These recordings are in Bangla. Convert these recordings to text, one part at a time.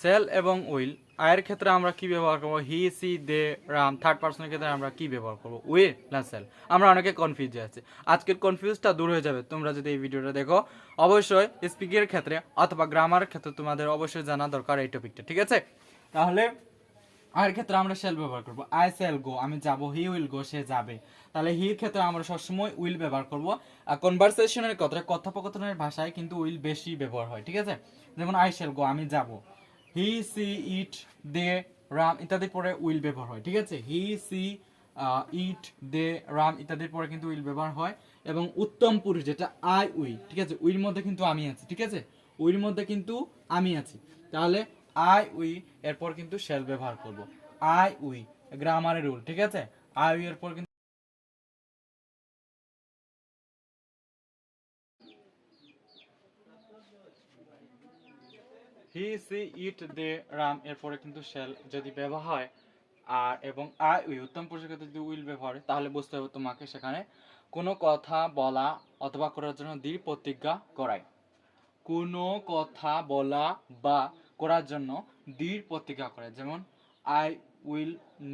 সেল এবং উইল আয়ের ক্ষেত্রে আমরা কি ব্যবহার করবো? হি, সি, দে, রাম। থার্ড পার্সনের ক্ষেত্রে আমরা কি ব্যবহার করবো? উইল না সেল? আমরা অনেকে কনফিউজ আছি। আজকের কনফিউজটা দূর হয়ে যাবে তোমরা যদি এই ভিডিওটা দেখো। অবশ্যই স্পিকের ক্ষেত্রে অথবা গ্রামারের ক্ষেত্রে তোমাদের অবশ্যই জানা দরকার এই টপিকটা, ঠিক আছে? তাহলে আয়ের ক্ষেত্রে আমরা শেল ব্যবহার করবো। আই শেল গো, আমি যাব। হি উইল গো, সে যাবে। তাহলে হির ক্ষেত্রে আমরা সবসময় উইল ব্যবহার করবো। আর কনভারসেশনের ক্ষেত্রে কথোপকথনের ভাষায় কিন্তু উইল বেশি ব্যবহার হয়, ঠিক আছে? যেমন আই শেল গো, আমি যাব। হি, সি, ইট, দে, রাম ইত্যাদির পরে উইল ব্যবহার হয়, ঠিক আছে? হি, সি, ইট, দে, রাম ইত্যাদির পরে কিন্তু উইল ব্যবহার হয়। এবং উত্তম পুরুষ যেটা আই উই, ঠিক আছে? উইর মধ্যে কিন্তু আমি আছি, ঠিক আছে? উইর মধ্যে কিন্তু আমি আছি। তাহলে আই উই এরপর কিন্তু শেল ব্যবহার করব। আই উই গ্রামারের রুল, ঠিক আছে? আই উই এরপর কিন্তু হি, সি, ইট, দে, রাম এরপরে কিন্তু শেল যদি ব্যবহার হয় আর এবং আই উই উত্তম পুরুষের ক্ষেত্রে যদি উইল ব্যবহার হয়, তাহলে বুঝতে হবে তোমাকে সেখানে কোনো কথা বলা অথবা করার জন্য দৃঢ় প্রতিজ্ঞা করায়। কোনো কথা বলা বা করার জন্য দৃঢ় প্রতিজ্ঞা করে। যেমন I will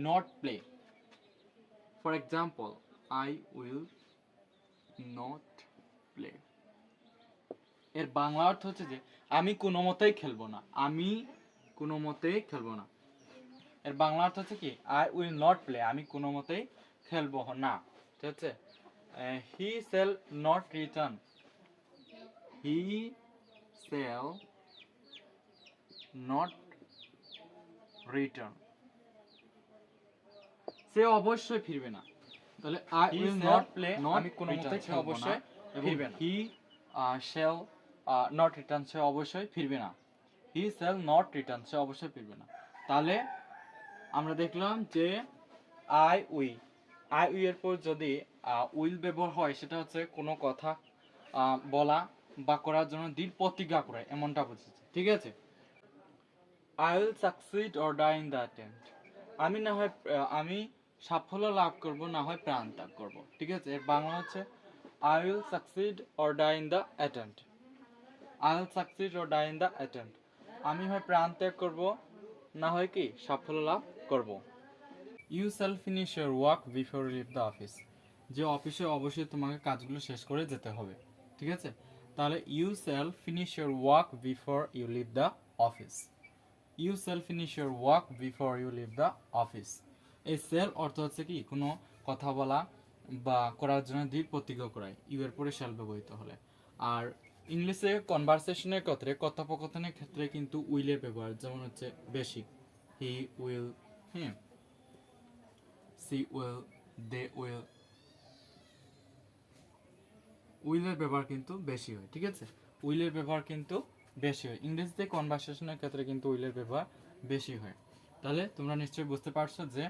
not play. For example, I will not play এর বাংলা অর্থ হচ্ছে যে আমি কোনো মতেই খেলবো না। আমি কোনো মতেই খেলবো না। এর বাংলা অর্থ হচ্ছে কি? আই উইল নট প্লে, আমি কোনো মতেই খেলবো না, ঠিক আছে? He shall not return. He shall not return, সে অবশ্যই ফিরবে না। তাহলে আই উইল নট প্লে, আমি কোনো মতেই খেলবো না। ফিরবে না। হি শেল নট রিটার্ন, সে অবশ্যই ফিরবে না। হি শেল নট রিটার্ন, সে অবশ্যই ফিরবে না। তাহলে আমরা দেখলাম যে আই উই, আই উই এর পর যদি উইল ব্যবহার হয়, সেটা হচ্ছে কোনো কথা বলা বা করার জন্য দৃঢ় প্রতিজ্ঞা করে, এমনটা বুঝেছে, ঠিক আছে? I will succeed or die in the attempt. আমি না হয় আমি সাফল্য লাভ করব, না হয় প্রাণ ত্যাগ করব, ঠিক আছে? এর বাংলা হচ্ছে I will succeed or die in the attempt. I will succeed or die in the attempt. আমি হয় প্রাণ ত্যাগ করব, না হয় কি সাফল্য লাভ করব। You shall finish your work before you leave the office. যে অফিসে অবশ্যই তোমাকে কাজগুলো শেষ করে যেতে হবে, ঠিক আছে? তাহলে you shall finish your work before you leave the office. You shall finish your work before you leave the office. এই সেল অর্থ হচ্ছে কি কোনো কথা বলা বা করার জন্য দৃঢ় প্রতিজ্ঞা করায়, ইউ এর পরে শ্যাল ব্যবহৃত হলে। আর ইংলিশে কনভারসেশনের ক্ষেত্রে কথোপকথনের ক্ষেত্রে কিন্তু উইলের ব্যবহার যেমন হচ্ছে বেশি। হি উইল, হ্যাঁ, সি উইল, দে উইল, উইলের ব্যবহার কিন্তু বেশি হয়, ঠিক আছে? উইলের ব্যবহার কিন্তু বেশি হয় ইংরেজিতে কনভারসেশনের ক্ষেত্রে, কিন্তু উইলের ব্যবহার বেশি হয়। তাহলে তোমরা নিশ্চয়ই বুঝতে পারছো যে